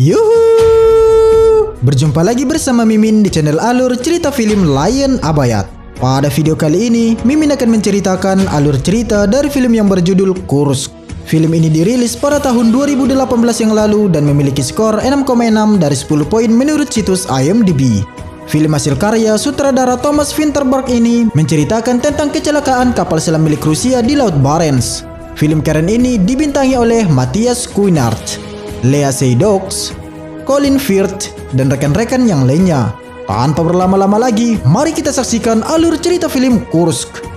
Yuhu! Berjumpa lagi bersama Mimin di channel alur cerita film Lion Abayat. Pada video kali ini, Mimin akan menceritakan alur cerita dari film yang berjudul Kursk. Film ini dirilis pada tahun 2018 yang lalu dan memiliki skor 6,6 dari 10 poin menurut situs IMDb. Film hasil karya sutradara Thomas Vinterberg ini menceritakan tentang kecelakaan kapal selam milik Rusia di Laut Barents. Film keren ini dibintangi oleh Matthias Schoenaerts, Lea Seydoux, Colin Firth, dan rekan-rekan yang lainnya. Tanpa berlama-lama lagi, mari kita saksikan alur cerita film Kursk.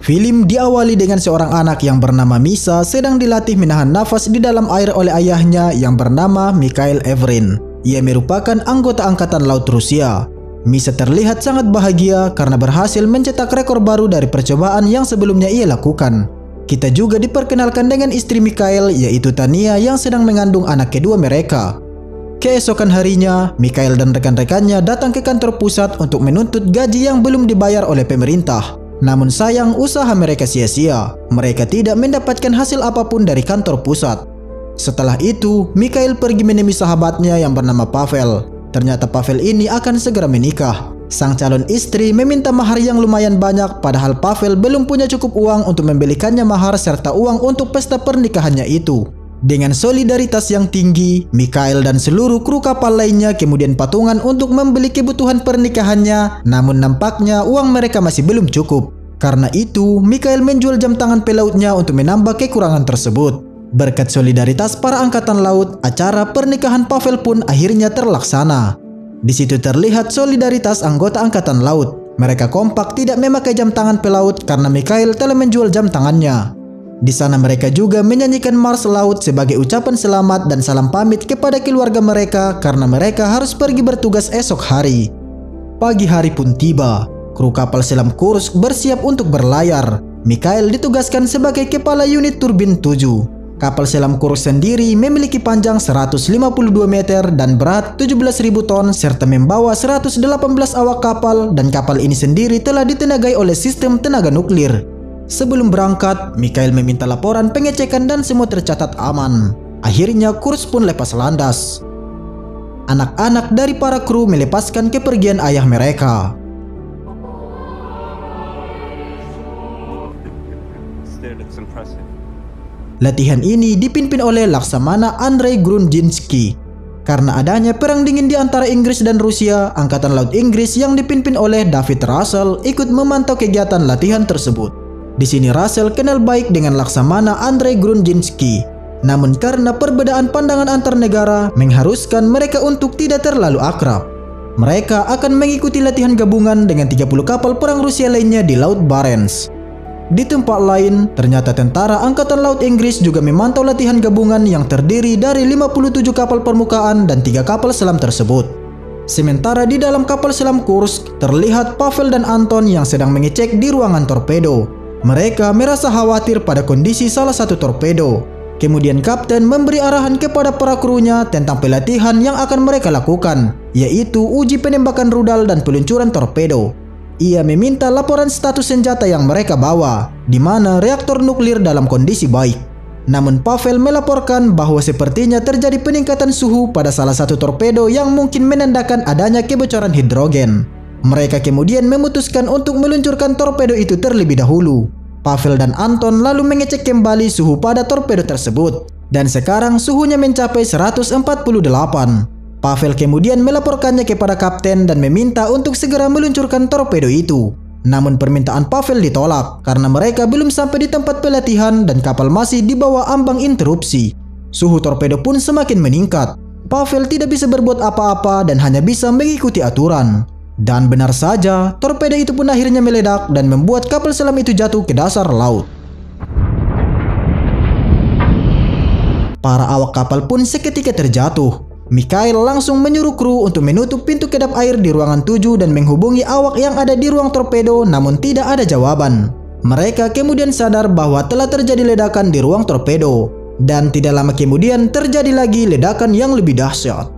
Film diawali dengan seorang anak yang bernama Misha sedang dilatih menahan nafas di dalam air oleh ayahnya yang bernama Mikhail Evrin. Ia merupakan anggota Angkatan Laut Rusia. Misha terlihat sangat bahagia karena berhasil mencetak rekor baru dari percobaan yang sebelumnya ia lakukan. Kita juga diperkenalkan dengan istri Mikhail, yaitu Tania, yang sedang mengandung anak kedua mereka. Keesokan harinya, Mikhail dan rekan-rekannya datang ke kantor pusat untuk menuntut gaji yang belum dibayar oleh pemerintah. Namun sayang, usaha mereka sia-sia. Mereka tidak mendapatkan hasil apapun dari kantor pusat. Setelah itu, Mikhail pergi menemui sahabatnya yang bernama Pavel. Ternyata Pavel ini akan segera menikah. Sang calon istri meminta mahar yang lumayan banyak, padahal Pavel belum punya cukup uang untuk membelikannya mahar serta uang untuk pesta pernikahannya itu. Dengan solidaritas yang tinggi, Mikhail dan seluruh kru kapal lainnya kemudian patungan untuk membeli kebutuhan pernikahannya, namun nampaknya uang mereka masih belum cukup. Karena itu, Mikhail menjual jam tangan pelautnya untuk menambah kekurangan tersebut. Berkat solidaritas para angkatan laut, acara pernikahan Pavel pun akhirnya terlaksana. Di situ terlihat solidaritas anggota angkatan laut. Mereka kompak tidak memakai jam tangan pelaut karena Mikhail telah menjual jam tangannya. Di sana mereka juga menyanyikan Mars Laut sebagai ucapan selamat dan salam pamit kepada keluarga mereka karena mereka harus pergi bertugas esok hari. Pagi hari pun tiba. Kru kapal selam Kursk bersiap untuk berlayar. Mikhail ditugaskan sebagai kepala unit turbin 7. Kapal selam Kursk sendiri memiliki panjang 152 meter dan berat 17.000 ton serta membawa 118 awak kapal, dan kapal ini sendiri telah ditenagai oleh sistem tenaga nuklir. Sebelum berangkat, Mikhail meminta laporan pengecekan dan semua tercatat aman. Akhirnya Kursk pun lepas landas. Anak-anak dari para kru melepaskan kepergian ayah mereka. Latihan ini dipimpin oleh Laksamana Andrei Grudzinski. Karena adanya perang dingin di antara Inggris dan Rusia, Angkatan Laut Inggris yang dipimpin oleh David Russell ikut memantau kegiatan latihan tersebut. Di sini Russell kenal baik dengan Laksamana Andrei Grudzinski. Namun karena perbedaan pandangan antar negara mengharuskan mereka untuk tidak terlalu akrab. Mereka akan mengikuti latihan gabungan dengan 30 kapal perang Rusia lainnya di Laut Barents. Di tempat lain, ternyata tentara Angkatan Laut Inggris juga memantau latihan gabungan yang terdiri dari 57 kapal permukaan dan 3 kapal selam tersebut. Sementara di dalam kapal selam Kursk, terlihat Pavel dan Anton yang sedang mengecek di ruangan torpedo. Mereka merasa khawatir pada kondisi salah satu torpedo. Kemudian kapten memberi arahan kepada para krunya tentang pelatihan yang akan mereka lakukan, yaitu uji penembakan rudal dan peluncuran torpedo. Ia meminta laporan status senjata yang mereka bawa, di mana reaktor nuklir dalam kondisi baik. Namun Pavel melaporkan bahwa sepertinya terjadi peningkatan suhu pada salah satu torpedo yang mungkin menandakan adanya kebocoran hidrogen. Mereka kemudian memutuskan untuk meluncurkan torpedo itu terlebih dahulu. Pavel dan Anton lalu mengecek kembali suhu pada torpedo tersebut, dan sekarang suhunya mencapai 148. Pavel kemudian melaporkannya kepada kapten dan meminta untuk segera meluncurkan torpedo itu. Namun permintaan Pavel ditolak karena mereka belum sampai di tempat pelatihan dan kapal masih di bawah ambang interupsi. Suhu torpedo pun semakin meningkat. Pavel tidak bisa berbuat apa-apa dan hanya bisa mengikuti aturan. Dan benar saja, torpedo itu pun akhirnya meledak dan membuat kapal selam itu jatuh ke dasar laut. Para awak kapal pun seketika terjatuh. Mikhail langsung menyuruh kru untuk menutup pintu kedap air di ruangan 7 dan menghubungi awak yang ada di ruang torpedo, namun tidak ada jawaban. Mereka kemudian sadar bahwa telah terjadi ledakan di ruang torpedo, dan tidak lama kemudian terjadi lagi ledakan yang lebih dahsyat.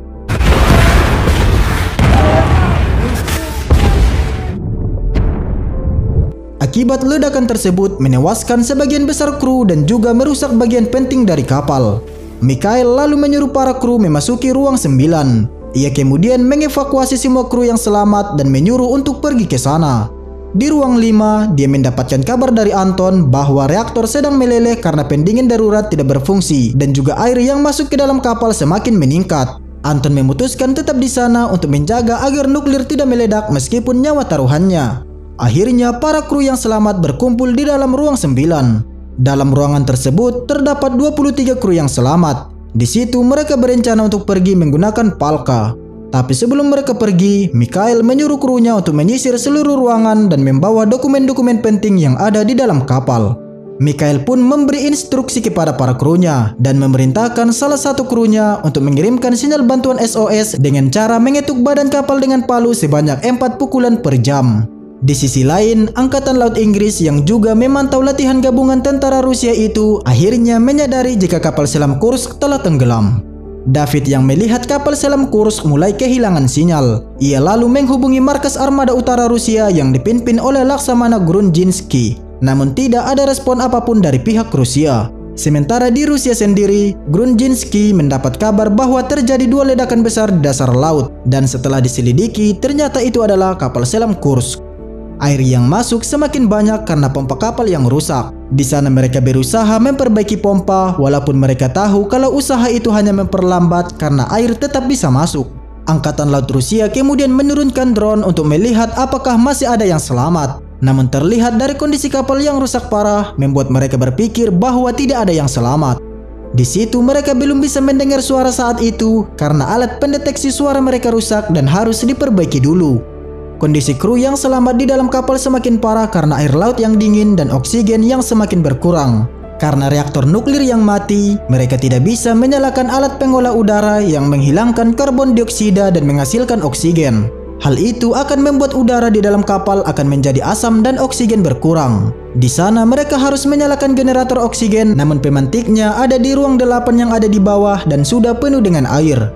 Akibat ledakan tersebut menewaskan sebagian besar kru dan juga merusak bagian penting dari kapal. Mikhail lalu menyuruh para kru memasuki ruang 9. Ia kemudian mengevakuasi semua kru yang selamat dan menyuruh untuk pergi ke sana. Di ruang 5, dia mendapatkan kabar dari Anton bahwa reaktor sedang meleleh karena pendingin darurat tidak berfungsi dan juga air yang masuk ke dalam kapal semakin meningkat. Anton memutuskan tetap di sana untuk menjaga agar nuklir tidak meledak meskipun nyawa taruhannya. Akhirnya para kru yang selamat berkumpul di dalam ruang 9. Dalam ruangan tersebut terdapat 23 kru yang selamat. Di situ mereka berencana untuk pergi menggunakan Palka. Tapi sebelum mereka pergi, Mikhail menyuruh krunya untuk menyisir seluruh ruangan dan membawa dokumen-dokumen penting yang ada di dalam kapal. Mikhail pun memberi instruksi kepada para krunya dan memerintahkan salah satu krunya untuk mengirimkan sinyal bantuan SOS dengan cara mengetuk badan kapal dengan palu sebanyak 4 pukulan per jam. Di sisi lain, Angkatan Laut Inggris yang juga memantau latihan gabungan tentara Rusia itu akhirnya menyadari jika kapal selam Kursk telah tenggelam. David yang melihat kapal selam Kursk mulai kehilangan sinyal. Ia lalu menghubungi markas armada utara Rusia yang dipimpin oleh Laksamana Grudzinski. Namun tidak ada respon apapun dari pihak Rusia. Sementara di Rusia sendiri, Grudzinski mendapat kabar bahwa terjadi 2 ledakan besar di dasar laut. Dan setelah diselidiki, ternyata itu adalah kapal selam Kursk. Air yang masuk semakin banyak karena pompa kapal yang rusak. Di sana mereka berusaha memperbaiki pompa walaupun mereka tahu kalau usaha itu hanya memperlambat karena air tetap bisa masuk. Angkatan Laut Rusia kemudian menurunkan drone untuk melihat apakah masih ada yang selamat. Namun terlihat dari kondisi kapal yang rusak parah membuat mereka berpikir bahwa tidak ada yang selamat. Di situ mereka belum bisa mendengar suara saat itu karena alat pendeteksi suara mereka rusak dan harus diperbaiki dulu. Kondisi kru yang selamat di dalam kapal semakin parah karena air laut yang dingin dan oksigen yang semakin berkurang. Karena reaktor nuklir yang mati, mereka tidak bisa menyalakan alat pengolah udara yang menghilangkan karbon dioksida dan menghasilkan oksigen. Hal itu akan membuat udara di dalam kapal akan menjadi asam dan oksigen berkurang. Di sana mereka harus menyalakan generator oksigen, namun pemantiknya ada di ruang 8 yang ada di bawah dan sudah penuh dengan air.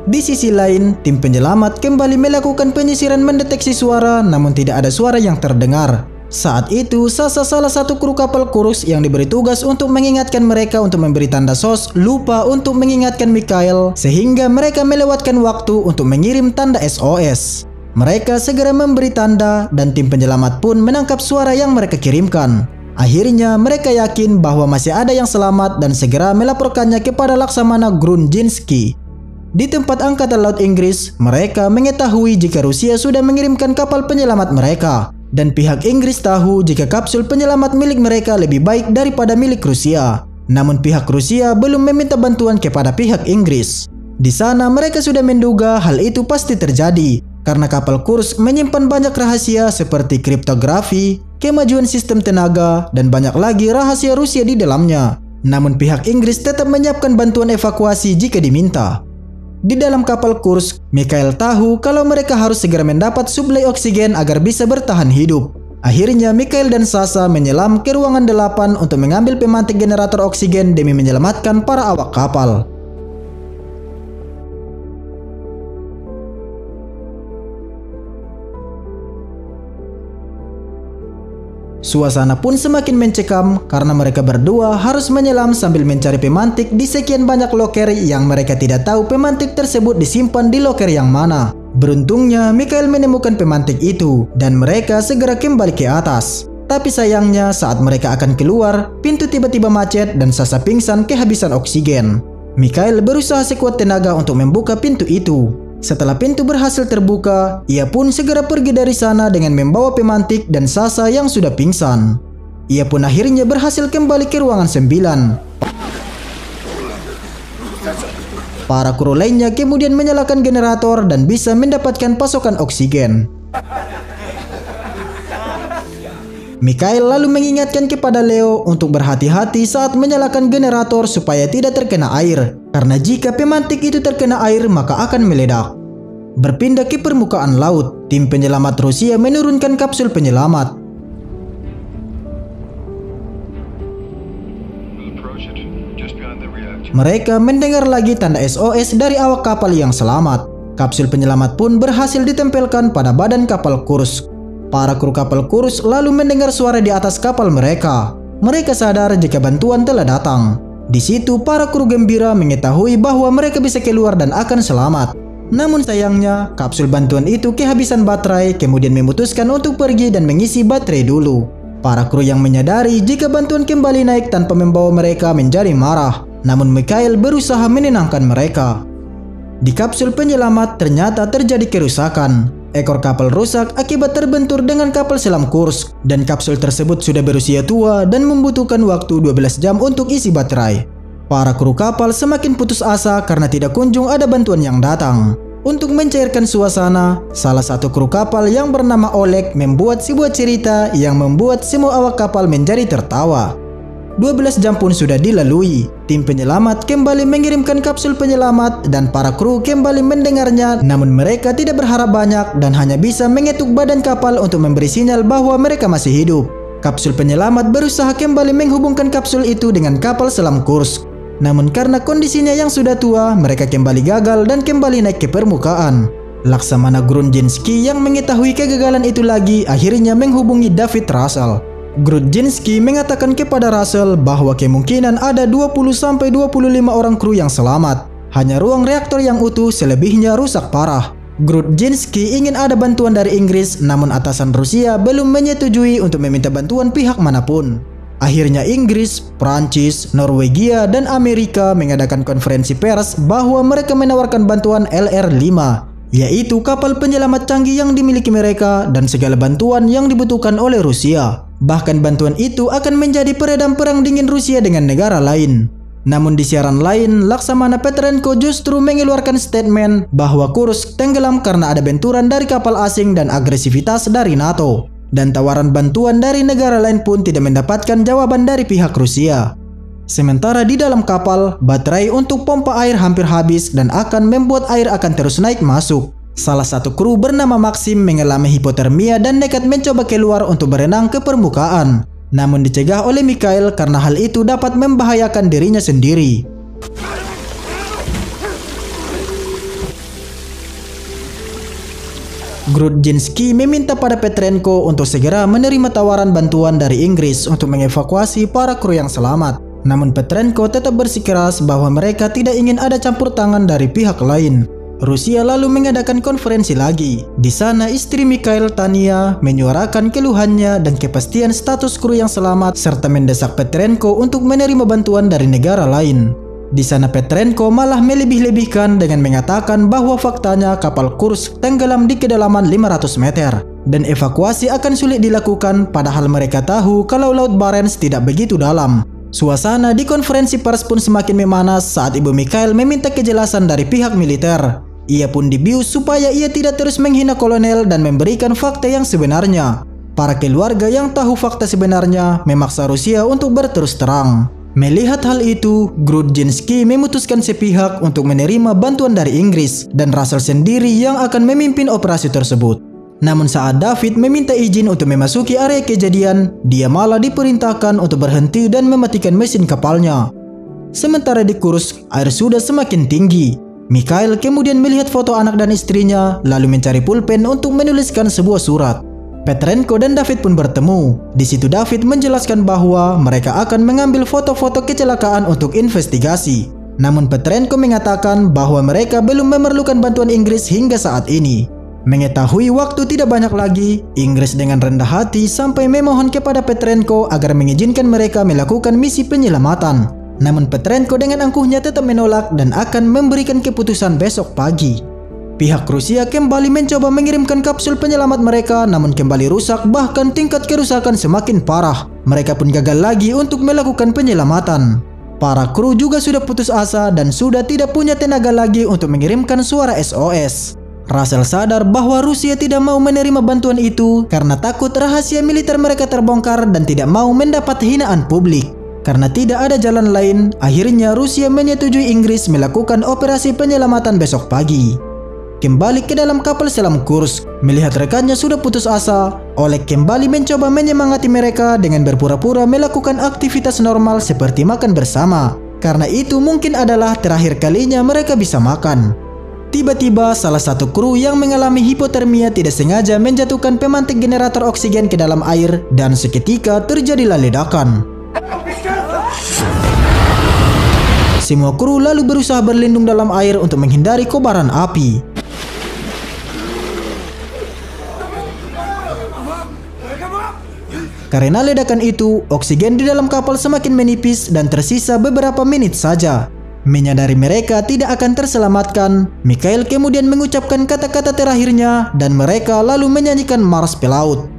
Di sisi lain, tim penyelamat kembali melakukan penyisiran mendeteksi suara, namun tidak ada suara yang terdengar. Saat itu, Sasa, salah satu kru kapal Kursk yang diberi tugas untuk mengingatkan mereka untuk memberi tanda SOS, lupa untuk mengingatkan Mikhail, sehingga mereka melewatkan waktu untuk mengirim tanda SOS. Mereka segera memberi tanda, dan tim penyelamat pun menangkap suara yang mereka kirimkan. Akhirnya, mereka yakin bahwa masih ada yang selamat dan segera melaporkannya kepada Laksamana Grudzinski. Di tempat Angkatan Laut Inggris, mereka mengetahui jika Rusia sudah mengirimkan kapal penyelamat mereka. Dan pihak Inggris tahu jika kapsul penyelamat milik mereka lebih baik daripada milik Rusia. Namun pihak Rusia belum meminta bantuan kepada pihak Inggris. Di sana mereka sudah menduga hal itu pasti terjadi. Karena kapal Kursk menyimpan banyak rahasia seperti kriptografi, kemajuan sistem tenaga, dan banyak lagi rahasia Rusia di dalamnya. Namun pihak Inggris tetap menyiapkan bantuan evakuasi jika diminta. Di dalam kapal Kursk, Mikhail tahu kalau mereka harus segera mendapat suplai oksigen agar bisa bertahan hidup. Akhirnya Mikhail dan Sasa menyelam ke ruangan 8 untuk mengambil pemantik generator oksigen demi menyelamatkan para awak kapal. Suasana pun semakin mencekam karena mereka berdua harus menyelam sambil mencari pemantik di sekian banyak loker yang mereka tidak tahu pemantik tersebut disimpan di loker yang mana. Beruntungnya Mikhail menemukan pemantik itu dan mereka segera kembali ke atas. Tapi sayangnya saat mereka akan keluar, pintu tiba-tiba macet dan Sasa pingsan kehabisan oksigen. Mikhail berusaha sekuat tenaga untuk membuka pintu itu. Setelah pintu berhasil terbuka, ia pun segera pergi dari sana dengan membawa pemantik dan Sasa yang sudah pingsan. Ia pun akhirnya berhasil kembali ke ruangan 9. Para kru lainnya kemudian menyalakan generator dan bisa mendapatkan pasokan oksigen. Mikhail lalu mengingatkan kepada Leo untuk berhati-hati saat menyalakan generator supaya tidak terkena air, karena jika pemantik itu terkena air maka akan meledak. Berpindah ke permukaan laut, tim penyelamat Rusia menurunkan kapsul penyelamat. Mereka mendengar lagi tanda SOS dari awak kapal yang selamat. Kapsul penyelamat pun berhasil ditempelkan pada badan kapal Kursk. Para kru kapal Kursk lalu mendengar suara di atas kapal mereka. Mereka sadar jika bantuan telah datang. Di situ para kru gembira mengetahui bahwa mereka bisa keluar dan akan selamat. Namun sayangnya, kapsul bantuan itu kehabisan baterai, kemudian memutuskan untuk pergi dan mengisi baterai dulu. Para kru yang menyadari jika bantuan kembali naik tanpa membawa mereka menjadi marah. Namun Mikhail berusaha menenangkan mereka. Di kapsul penyelamat ternyata terjadi kerusakan. Ekor kapal rusak akibat terbentur dengan kapal selam Kursk, dan kapsul tersebut sudah berusia tua dan membutuhkan waktu 12 jam untuk isi baterai. Para kru kapal semakin putus asa karena tidak kunjung ada bantuan yang datang. Untuk mencairkan suasana, salah satu kru kapal yang bernama Oleg membuat sebuah cerita yang membuat semua awak kapal menjadi tertawa. 12 jam pun sudah dilalui. Tim penyelamat kembali mengirimkan kapsul penyelamat dan para kru kembali mendengarnya, namun mereka tidak berharap banyak dan hanya bisa mengetuk badan kapal untuk memberi sinyal bahwa mereka masih hidup. Kapsul penyelamat berusaha kembali menghubungkan kapsul itu dengan kapal selam Kursk. Namun karena kondisinya yang sudah tua, mereka kembali gagal dan kembali naik ke permukaan. Laksamana Grudzinski yang mengetahui kegagalan itu lagi akhirnya menghubungi David Russell. Grudzinski mengatakan kepada Russell bahwa kemungkinan ada 20-25 orang kru yang selamat. Hanya ruang reaktor yang utuh, selebihnya rusak parah. Grudzinski ingin ada bantuan dari Inggris, namun atasan Rusia belum menyetujui untuk meminta bantuan pihak manapun. Akhirnya Inggris, Prancis, Norwegia, dan Amerika mengadakan konferensi pers bahwa mereka menawarkan bantuan LR-5, yaitu kapal penyelamat canggih yang dimiliki mereka dan segala bantuan yang dibutuhkan oleh Rusia. Bahkan bantuan itu akan menjadi peredam perang dingin Rusia dengan negara lain. Namun di siaran lain, Laksamana Petrenko justru mengeluarkan statement bahwa Kursk tenggelam karena ada benturan dari kapal asing dan agresivitas dari NATO. Dan tawaran bantuan dari negara lain pun tidak mendapatkan jawaban dari pihak Rusia. Sementara di dalam kapal, baterai untuk pompa air hampir habis dan akan membuat air akan terus naik masuk. Salah satu kru bernama Maxim mengalami hipotermia dan nekat mencoba keluar untuk berenang ke permukaan. Namun dicegah oleh Mikhail karena hal itu dapat membahayakan dirinya sendiri. Grudzinski meminta pada Petrenko untuk segera menerima tawaran bantuan dari Inggris untuk mengevakuasi para kru yang selamat. Namun Petrenko tetap bersikeras bahwa mereka tidak ingin ada campur tangan dari pihak lain. Rusia lalu mengadakan konferensi lagi. Di sana istri Mikhail, Tania, menyuarakan keluhannya dan kepastian status kru yang selamat serta mendesak Petrenko untuk menerima bantuan dari negara lain. Di sana Petrenko malah melebih-lebihkan dengan mengatakan bahwa faktanya kapal Kursk tenggelam di kedalaman 500 meter dan evakuasi akan sulit dilakukan, padahal mereka tahu kalau Laut Barents tidak begitu dalam. Suasana di konferensi pers pun semakin memanas saat Ibu Mikhail meminta kejelasan dari pihak militer. Ia pun dibius supaya ia tidak terus menghina kolonel dan memberikan fakta yang sebenarnya. Para keluarga yang tahu fakta sebenarnya memaksa Rusia untuk berterus terang. Melihat hal itu, Grudzinski memutuskan sepihak untuk menerima bantuan dari Inggris dan Russell sendiri yang akan memimpin operasi tersebut. Namun saat David meminta izin untuk memasuki area kejadian, dia malah diperintahkan untuk berhenti dan mematikan mesin kapalnya. Sementara di Kursk, air sudah semakin tinggi. Mikhail kemudian melihat foto anak dan istrinya, lalu mencari pulpen untuk menuliskan sebuah surat. Petrenko dan David pun bertemu. Di situ David menjelaskan bahwa mereka akan mengambil foto-foto kecelakaan untuk investigasi. Namun Petrenko mengatakan bahwa mereka belum memerlukan bantuan Inggris hingga saat ini. Mengetahui waktu tidak banyak lagi, Inggris dengan rendah hati sampai memohon kepada Petrenko agar mengizinkan mereka melakukan misi penyelamatan. Namun Petrenko dengan angkuhnya tetap menolak dan akan memberikan keputusan besok pagi. Pihak Rusia kembali mencoba mengirimkan kapsul penyelamat mereka, namun kembali rusak, bahkan tingkat kerusakan semakin parah. Mereka pun gagal lagi untuk melakukan penyelamatan. Para kru juga sudah putus asa dan sudah tidak punya tenaga lagi untuk mengirimkan suara SOS. Russell sadar bahwa Rusia tidak mau menerima bantuan itu karena takut rahasia militer mereka terbongkar dan tidak mau mendapat hinaan publik. Karena tidak ada jalan lain, akhirnya Rusia menyetujui Inggris melakukan operasi penyelamatan besok pagi. Kembali ke dalam kapal selam Kursk, melihat rekannya sudah putus asa, Oleg kembali mencoba menyemangati mereka dengan berpura-pura melakukan aktivitas normal seperti makan bersama. Karena itu mungkin adalah terakhir kalinya mereka bisa makan. Tiba-tiba salah satu kru yang mengalami hipotermia tidak sengaja menjatuhkan pemantik generator oksigen ke dalam air dan seketika terjadilah ledakan. Semua kru lalu berusaha berlindung dalam air untuk menghindari kobaran api. Karena ledakan itu, oksigen di dalam kapal semakin menipis dan tersisa beberapa menit saja. Menyadari mereka tidak akan terselamatkan, Mikhail kemudian mengucapkan kata-kata terakhirnya dan mereka lalu menyanyikan Mars Pelaut.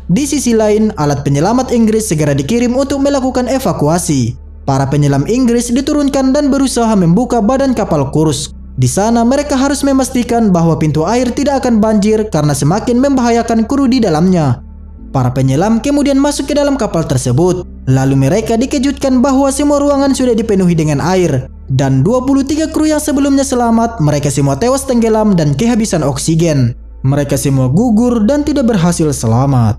Di sisi lain, alat penyelamat Inggris segera dikirim untuk melakukan evakuasi. Para penyelam Inggris diturunkan dan berusaha membuka badan kapal Kursk. Di sana mereka harus memastikan bahwa pintu air tidak akan banjir karena semakin membahayakan kru di dalamnya. Para penyelam kemudian masuk ke dalam kapal tersebut. Lalu mereka dikejutkan bahwa semua ruangan sudah dipenuhi dengan air. Dan 23 kru yang sebelumnya selamat, mereka semua tewas tenggelam dan kehabisan oksigen. Mereka semua gugur dan tidak berhasil selamat.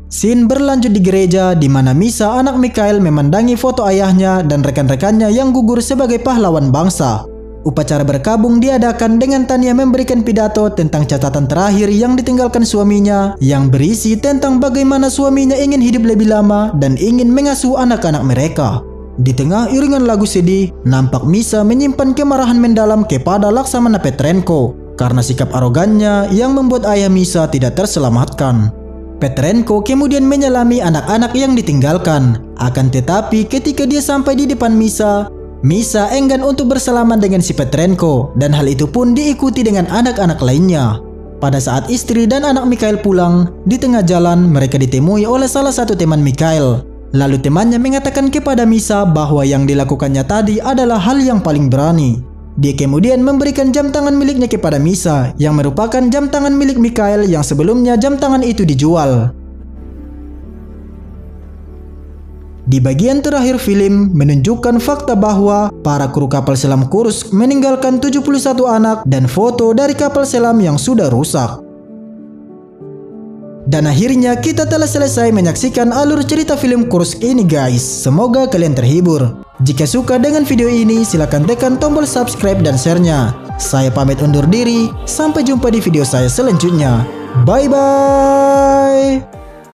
Scene berlanjut di gereja di mana Misa, anak Mikhail, memandangi foto ayahnya dan rekan-rekannya yang gugur sebagai pahlawan bangsa. Upacara berkabung diadakan dengan Tanya memberikan pidato tentang catatan terakhir yang ditinggalkan suaminya yang berisi tentang bagaimana suaminya ingin hidup lebih lama dan ingin mengasuh anak-anak mereka. Di tengah iringan lagu sedih, nampak Misa menyimpan kemarahan mendalam kepada Laksamana Petrenko karena sikap arogannya yang membuat ayah Misa tidak terselamatkan. Petrenko kemudian menyelami anak-anak yang ditinggalkan. Akan tetapi ketika dia sampai di depan Misa, Misa enggan untuk bersalaman dengan si Petrenko dan hal itu pun diikuti dengan anak-anak lainnya. Pada saat istri dan anak Mikhail pulang, di tengah jalan mereka ditemui oleh salah satu teman Mikhail. Lalu temannya mengatakan kepada Misa bahwa yang dilakukannya tadi adalah hal yang paling berani. Dia kemudian memberikan jam tangan miliknya kepada Misa yang merupakan jam tangan milik Mikhail yang sebelumnya jam tangan itu dijual. Di bagian terakhir film menunjukkan fakta bahwa para kru kapal selam Kursk meninggalkan 71 anak dan foto dari kapal selam yang sudah rusak. Dan akhirnya kita telah selesai menyaksikan alur cerita film Kursk ini guys. Semoga kalian terhibur. Jika suka dengan video ini silahkan tekan tombol subscribe dan share-nya. Saya pamit undur diri, sampai jumpa di video saya selanjutnya. Bye bye.